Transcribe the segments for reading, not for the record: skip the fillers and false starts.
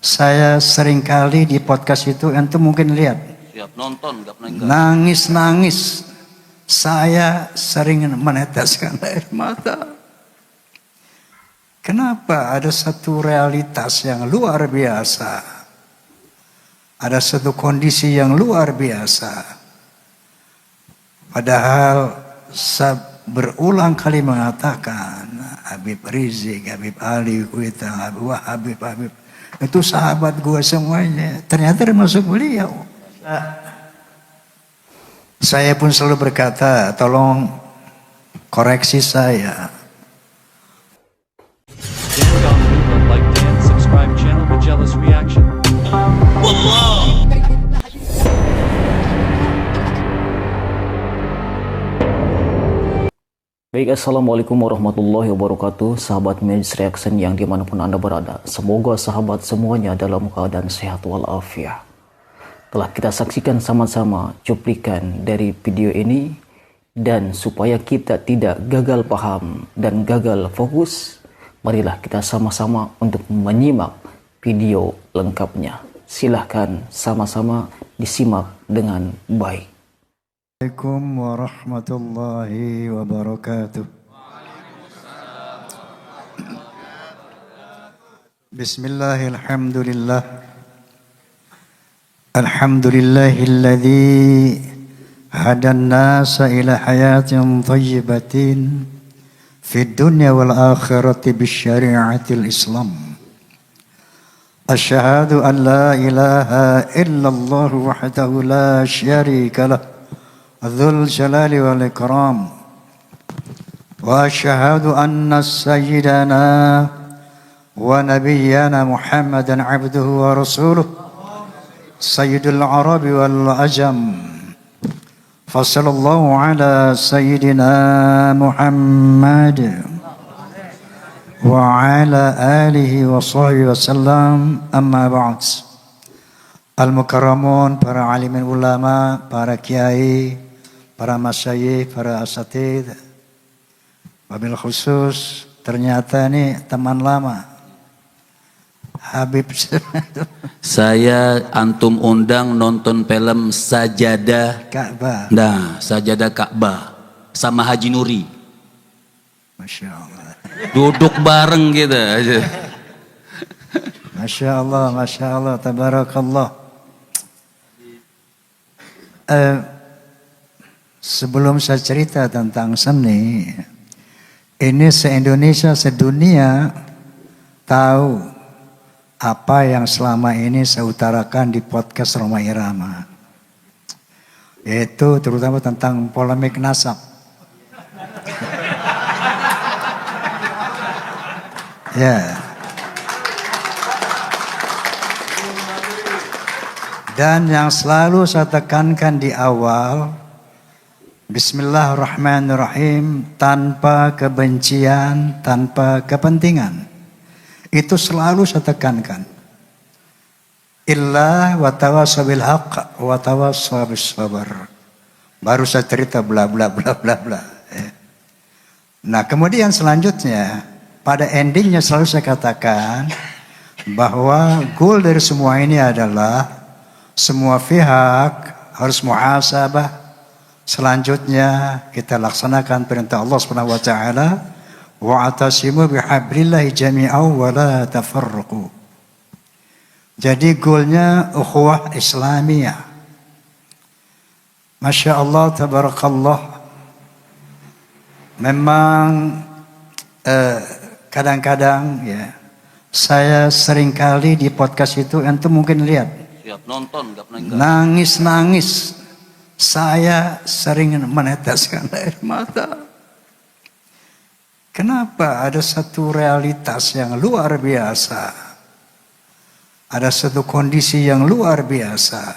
Saya seringkali di podcast itu, ente mungkin lihat. Siap nonton, gak pernah enggak. Nangis-nangis. Saya sering meneteskan air mata. Kenapa? Ada satu realitas yang luar biasa. Ada satu kondisi yang luar biasa. Padahal saya berulang kali mengatakan, Habib Rizik, Habib Ali, Kuitang, Habib. Itu sahabat gue semuanya. Ternyata termasuk beliau. Saya pun selalu berkata, tolong koreksi saya. Dan lupa like dan subscribe channel Majalis Reaction. Baik, Assalamualaikum warahmatullahi wabarakatuh. Sahabat Majalis Reaction yang dimanapun Anda berada, semoga sahabat semuanya dalam keadaan sehat walafiat. Telah kita saksikan sama-sama cuplikan dari video ini, dan supaya kita tidak gagal paham dan gagal fokus, marilah kita sama-sama untuk menyimak video lengkapnya. Silahkan sama-sama disimak dengan baik. Assalamualaikum warahmatullahi wabarakatuh. Bismillahirrahmanirrahim. Alhamdulillahilladzi hadan nasa ila hayatin thayyibatin fid dunya wal akhirati bisyari'atil Islam. Asyhadu an la ilaha illallah wahdahu la syarika lah Dzul Jalali wal Ikram. Wa asyhadu anna sayyidana wa nabiyyana Muhammadan abduhu wa rasuluh sayyidul arabi wal ajam. Fasallallahu ala sayyidina Muhammad wa ala alihi wa sahbihi wasallam, amma ba'd. Al-mukarramun, para alimin ulama, para kiai, para masyayikh, para asatid. Wabil khusus, ternyata ini teman lama. Habib. Saya antum undang nonton film Sajadah Ka'bah. Nah, Sajadah Ka'bah sama Haji Nuri. Masya Allah. Duduk bareng gitu aja. Masya Allah, Masya Allah, Tabarakallah. Sebelum saya cerita tentang seni, ini se-Indonesia, sedunia tahu apa yang selama ini saya utarakan di podcast Roma Irama. Yaitu terutama tentang polemik nasab. Ya. Dan yang selalu saya tekankan di awal, Bismillahirrahmanirrahim, tanpa kebencian, tanpa kepentingan. Itu selalu saya tekankan. Illa wa tawassaw bil haqq wa tawassaw bis sabr. Baru saya cerita bla bla bla bla bla. Nah, kemudian selanjutnya pada endingnya selalu saya katakan bahwa goal dari semua ini adalah semua pihak harus muhasabah. Selanjutnya kita laksanakan perintah Allah Subhanahu wa taala, wa'tasimu bihablillahi jami'an wa la tafarraqu. Jadi goalnya ukhuwah Islamiyah. Masya Allah, tabarakallah. Memang kadang-kadang ya, saya seringkali di podcast itu, ente mungkin lihat. Siap nonton, gak pernah enggak. Nangis-nangis. Saya sering meneteskan air mata. Kenapa? Ada satu realitas yang luar biasa. Ada satu kondisi yang luar biasa.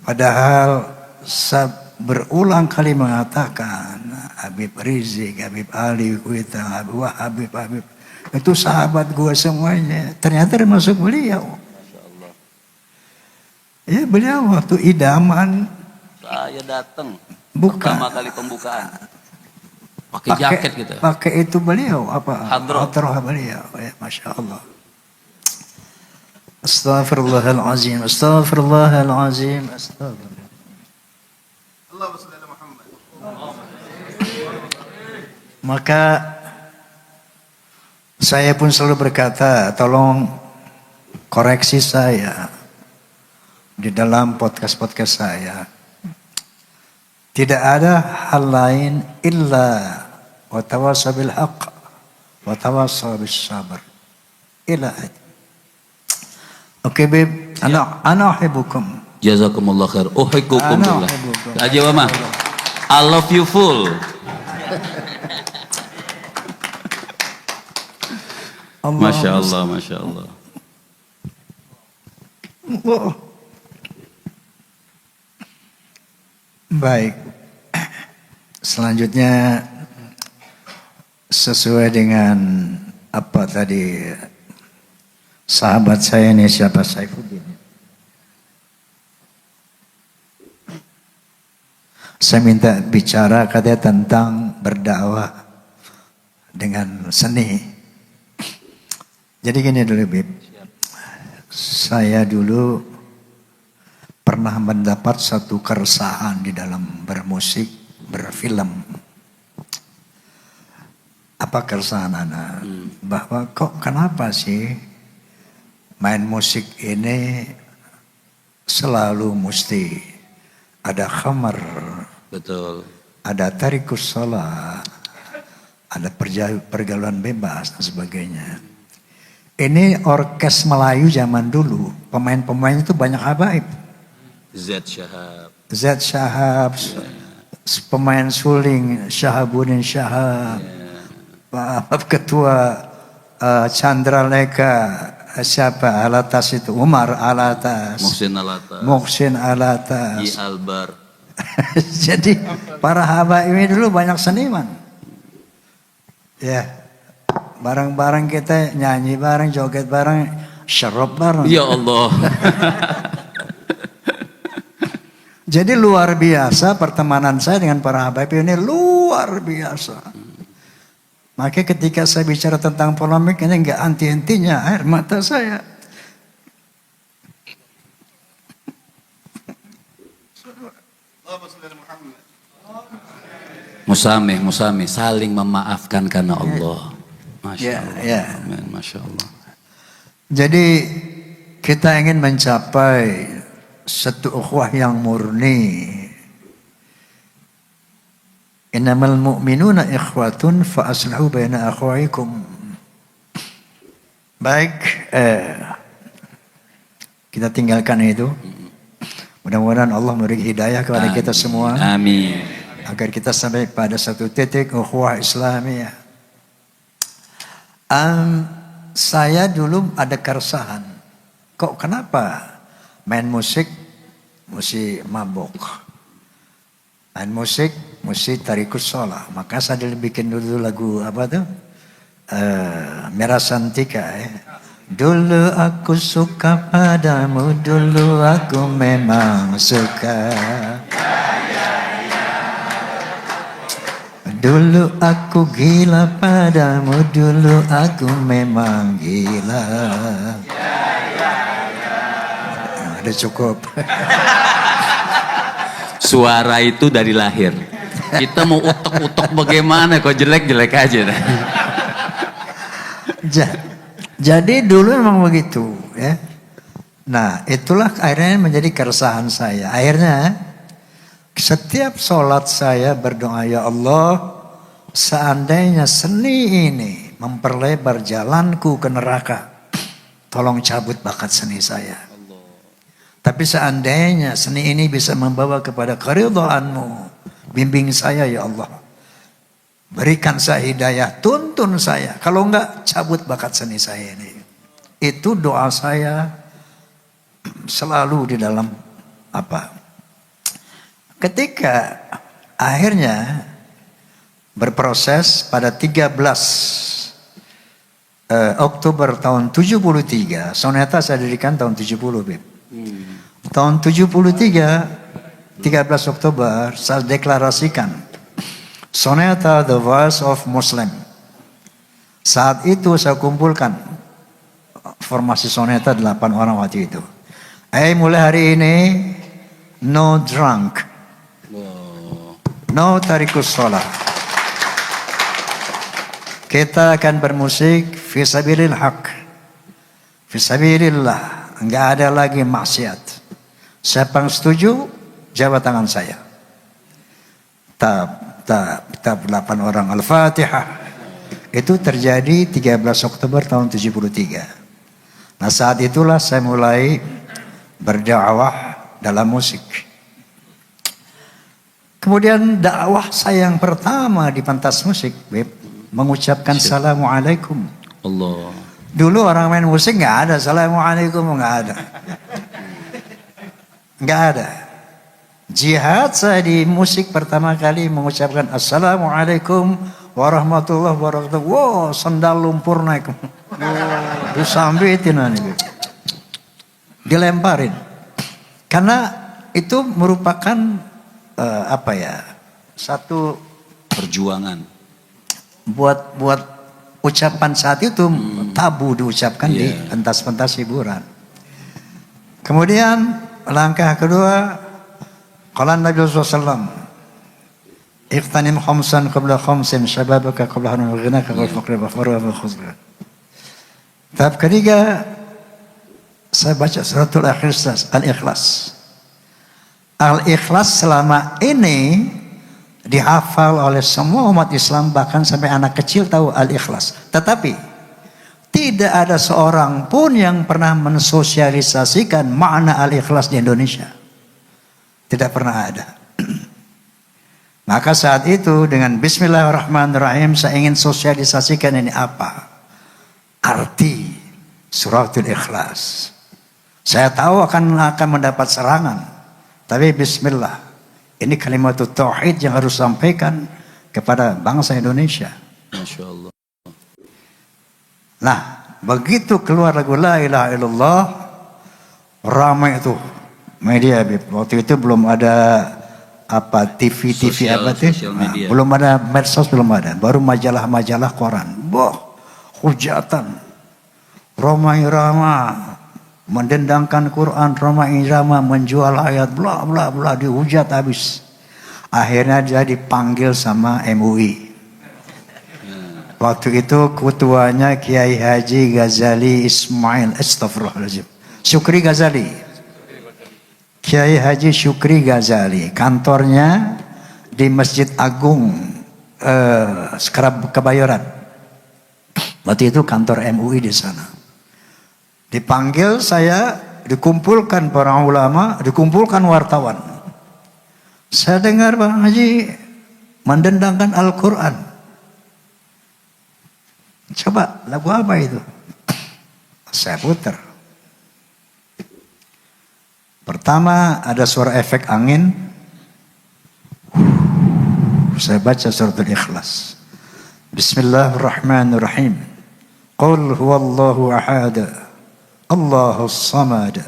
Padahal saya berulang kali mengatakan, Habib Rizik, Habib Ali, Kuitang, Habib. Itu sahabat gue semuanya. Ternyata termasuk beliau. Ya, beliau waktu idaman. Saya datang Bukan. pertama kali pembukaan. Pakai jaket gitu. Pakai itu beliau apa? Hadroh beliau. Ya, Masya Allah. Astaghfirullahalazim, astaghfirullahalazim, astaghfirullah. Maka saya pun selalu berkata, tolong koreksi saya di dalam podcast-podcast saya. Tidak ada hal lain illa wa tawassaw bil haqq wa tawassaw bis sabr. Ila. Oke, Beb. Ana uhibbukum. Jazakumullah khair. Uhibbukum Ana billah. uhibbukum. Aja Mama. I love you full. Masya Allah, Masya Allah. Oh. Baik. Selanjutnya sesuai dengan apa tadi sahabat saya ini siapa, Saifuddin. Saya minta bicara katanya tentang berdakwah dengan seni. Jadi gini dulu, Bib. Saya dulu pernah mendapat satu keresahan di dalam bermusik, berfilm. Apa keresahan anak? Bahwa kok kenapa sih main musik ini selalu mesti ada khamar, Betul. ada tarikus shalah, ada pergaulan bebas dan sebagainya. Ini orkes Melayu zaman dulu, pemain-pemain itu banyak habaib. Z Syahab. Z Syahab, pemain suling Syahabuddin Syahab, Pak Ketua Chandra Leka, siapa Alatas itu, Umar Alatas, Muhsin Alatas, I Albar. Jadi para habaib ini dulu banyak seniman. Ya, bareng-bareng kita nyanyi bareng, joget bareng, syarab bareng. Ya Allah. Jadi luar biasa pertemanan saya dengan para habaib ini, luar biasa. Maka ketika saya bicara tentang polemik ini enggak henti-hentinya air mata saya. Musameh, saling memaafkan karena Allah. Masya Ya, Allah. ya. Amin, Masya Allah. Jadi kita ingin mencapai satu ukhuwah yang murni. Innamal mu'minuna ikhwatun fa aslihu baina akhwaikum. Baik, kita tinggalkan itu. Mudah-mudahan Allah memberi hidayah kepada kita semua. Amin. Agar kita sampai pada satu titik ukhuwah Islamiyah. Saya dulu ada keresahan. Kok kenapa main musik mesti mabuk? Main musik mesti tarikus shalah. Maka saya dulu bikin dulu lagu apa tuh? Merah Santika. Dulu aku suka padamu, dulu aku memang suka. Dulu aku gila padamu, dulu aku memang gila. Ada cukup. Suara itu dari lahir. Kita mau utek-utek bagaimana, kok jelek-jelek aja. Jadi dulu memang begitu, ya. Nah, itulah akhirnya menjadi keresahan saya. Akhirnya setiap sholat saya berdoa, ya Allah, seandainya seni ini memperlebar jalanku ke neraka, tolong cabut bakat seni saya. Tapi seandainya seni ini bisa membawa kepada keridhaanmu, bimbing saya ya Allah. Berikan saya hidayah, tuntun saya. Kalau enggak, cabut bakat seni saya ini. Itu doa saya selalu di dalam apa? Ketika akhirnya berproses pada 13 Oktober tahun 73, soneta saya dirikan tahun 70, Beb. Tahun 73, 13 Oktober saya deklarasikan soneta The Voice of Muslim. Saat itu saya kumpulkan formasi soneta 8 orang waktu itu. Mulai hari ini no drunk, no tarikus sholat. Kita akan bermusik fisabilil haq, fisabilillah, enggak ada lagi maksiat. Siapa yang setuju, jawab tangan saya. Tab 8 orang Al-Fatihah. Itu terjadi 13 Oktober tahun 73. Nah, saat itulah saya mulai berdakwah dalam musik. Kemudian dakwah saya yang pertama di pentas musik, mengucapkan Assalamualaikum. Allah. Dulu orang main musik nggak ada Assalamualaikum, nggak ada. Nggak ada. Jihad saya di musik pertama kali mengucapkan Assalamualaikum warahmatullahi wabarakatuh. Wow, sandal lumpur naik. Disambitin nih. Dilemparin. Karena itu merupakan satu Perjuangan. buat ucapan saat itu tabu diucapkan di Iya. pentas-pentas hiburan. Kemudian langkah kedua, qala Nabi SAW, iqtanim khamsan qabla khamsin, syababaka qabla harum ghinaka wal faqra wa farwa wa khuzra. Tahap ketiga, saya baca suratul Al-Ikhlas. Al-Ikhlas selama ini dihafal oleh semua umat Islam, bahkan sampai anak kecil tahu Al-Ikhlas. Tetapi tidak ada seorang pun yang pernah mensosialisasikan makna Al-Ikhlas di Indonesia. Tidak pernah ada. Maka saat itu dengan Bismillahirrahmanirrahim saya ingin sosialisasikan ini apa? Arti suratul Ikhlas. Saya tahu akan mendapat serangan. Tapi bismillah. Ini kalimat tauhid yang harus sampaikan kepada bangsa Indonesia. Masya Allah. Nah, begitu keluar lagu La ilaha illallah, ramai itu media. Waktu itu belum ada TV apa tuh? Sosial media. Belum ada medsos, belum ada. Baru majalah-majalah koran. Hujatan. Roma Irama mendendangkan Quran, Roma Irama menjual ayat, bla bla bla, dihujat habis. Akhirnya dia dipanggil sama MUI. Waktu itu ketuanya Kiai Haji Ghazali Ismail, astagfirullahaladzim, Syukri Ghazali. Kiai Haji Syukri Ghazali, kantornya di Masjid Agung Kebayoran. Waktu itu kantor MUI di sana. Dipanggil saya, dikumpulkan para ulama, dikumpulkan wartawan. Saya dengar Bang Haji mendendangkan Al-Quran. Coba lagu apa itu? Saya putar. Pertama ada suara efek angin. Saya baca suratul Ikhlas. Bismillahirrahmanirrahim. Qul huwallahu ahad. Allahus samad.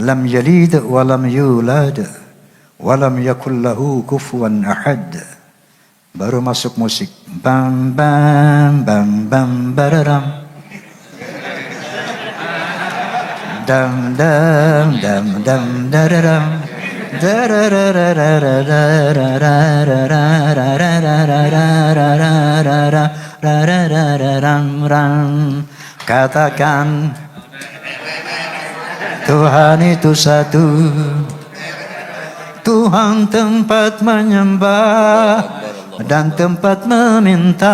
Lam yalid wa lam yulad wa lam yakul lahu kufuwan ahad. Baru masuk musik. Bam bam bam bam bararam. Dam dam dam dam dararam. Katakan Tuhan itu satu, Tuhan tempat menyembah dan tempat meminta.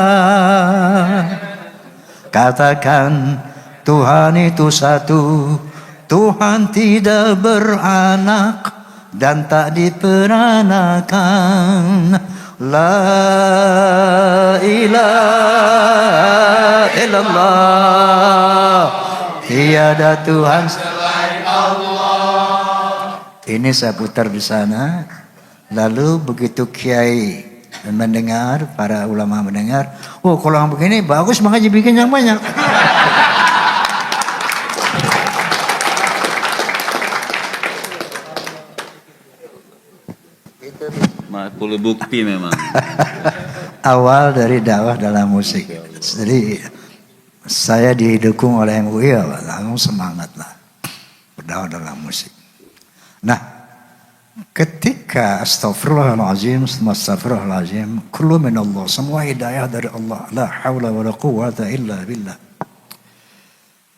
Katakan Tuhan itu satu, Tuhan tidak beranak dan tak diperanakan. La ilaha illallah, tiada Tuhan selain Allah. Ini saya putar di sana. Lalu begitu kiai mendengar, para ulama mendengar, oh kalau yang begini bagus, makanya bikin yang banyak. Puluh bukti memang. Awal dari dakwah dalam musik. Jadi saya didukung oleh MUI, ya langsung semangat lah. Berdakwah dalam musik. Nah, ketika astagfirullahaladzim, astagfirullahaladzim, kullu minallah, semua hidayah dari Allah, la hawla wa la quwwata illa billah.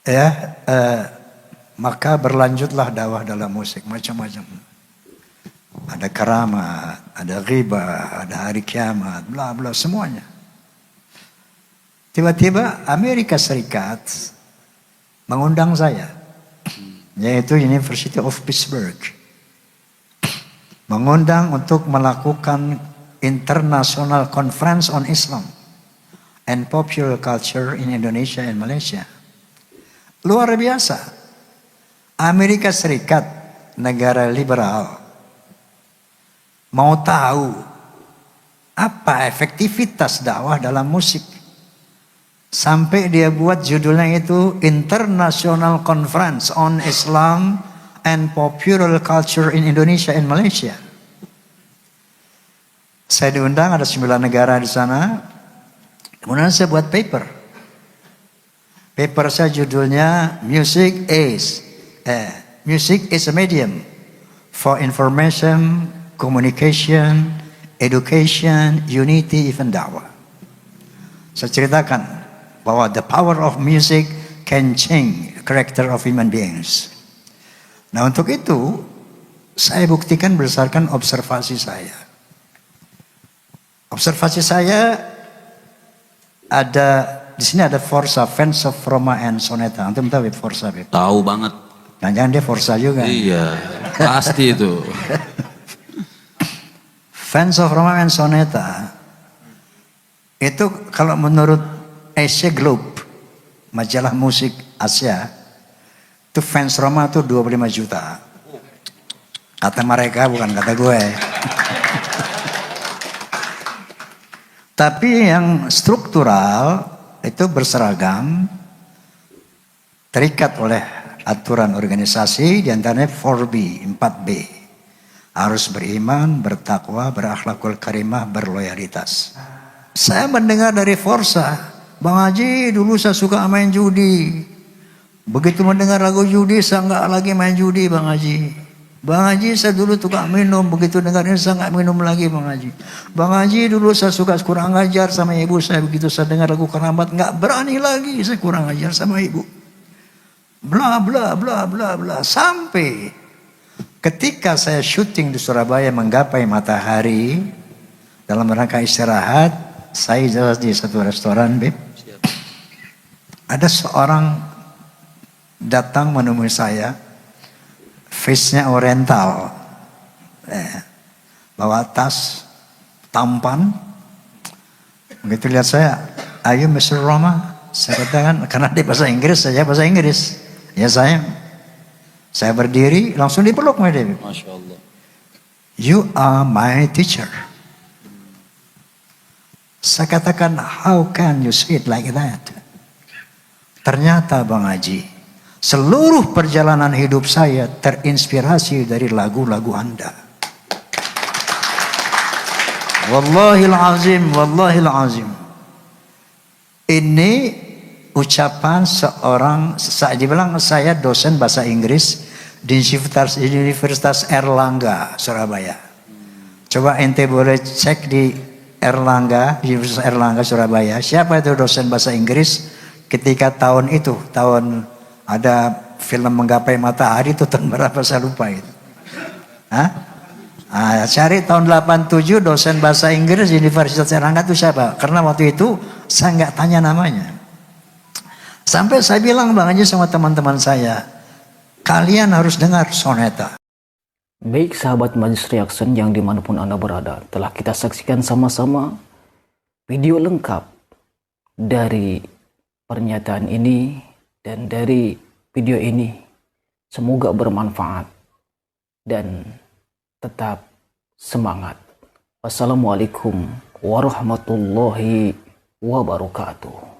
Ya, maka berlanjutlah dakwah dalam musik macam-macam. Ada keramat, ada ghibah, ada hari kiamat, bla bla semuanya. Tiba-tiba Amerika Serikat mengundang saya, yaitu University of Pittsburgh, mengundang untuk melakukan International Conference on Islam and Popular Culture in Indonesia and Malaysia. Luar biasa. Amerika Serikat, negara liberal, mau tahu apa efektivitas dakwah dalam musik. Sampai dia buat judulnya itu International Conference on Islam and Popular Culture in Indonesia and Malaysia. Saya diundang, ada 9 negara di sana. Kemudian saya buat paper. Paper saya judulnya Music is a medium for information, communication, education, unity, even dakwah. Saya ceritakan bahwa the power of music can change character of human beings. Nah, untuk itu saya buktikan berdasarkan observasi saya. Observasi saya ada di sini, ada Forza, Fans of Roma and Soneta. Antum tahu Forza? Tahu banget. Jangan dia Forza juga. Iya, pasti itu. Fans of Roma and Soneta itu kalau menurut Asia Globe, majalah musik Asia, itu fans Roma itu 25 juta. Kata mereka, bukan kata gue. Tapi yang struktural itu berseragam, terikat oleh aturan organisasi, diantaranya 4B, 4B. Harus beriman, bertakwa, berakhlakul karimah, berloyalitas. Saya mendengar dari Forza, Bang Haji dulu saya suka main judi. Begitu mendengar lagu judi, saya nggak lagi main judi Bang Haji. Bang Haji saya dulu suka minum, begitu dengar ini saya nggak minum lagi Bang Haji. Bang Haji dulu saya suka kurang ajar sama ibu saya, begitu saya dengar lagu keramat nggak berani lagi saya kurang ajar sama ibu. Bla bla bla bla bla, sampai ketika saya syuting di Surabaya menggapai matahari dalam rangka istirahat, saya jalan di satu restoran, Beb. Ada seorang datang menemui saya, face-nya oriental, bawa tas, tampan. Begitu lihat saya, "Are you Mr. Roma?" Saya katakan, karena dia bahasa Inggris, saya bahasa Inggris. Ya saya berdiri, langsung dipeluk sama dia. Masya Allah. "You are my teacher." Saya katakan, "How can you say it like that?" Ternyata Bang Haji, seluruh perjalanan hidup saya terinspirasi dari lagu-lagu Anda. Wallahil azim, wallahil azim. Ini ucapan seorang, saya dibilang saya dosen bahasa Inggris di Universitas Erlangga, Surabaya. Coba ente boleh cek di Erlangga, Universitas Erlangga, Surabaya. Siapa itu dosen bahasa Inggris ketika tahun itu, tahun ada film Menggapai Matahari itu tahun berapa saya lupa itu. Cari tahun 87 dosen bahasa Inggris di Universitas Erlangga itu siapa? Karena waktu itu saya nggak tanya namanya. Sampai saya bilang Bang Haji sama teman-teman saya, kalian harus dengar Soneta. Baik sahabat Majlis Reaction yang dimanapun Anda berada, telah kita saksikan sama-sama video lengkap dari pernyataan ini dan dari video ini. Semoga bermanfaat dan tetap semangat. Wassalamualaikum warahmatullahi wabarakatuh.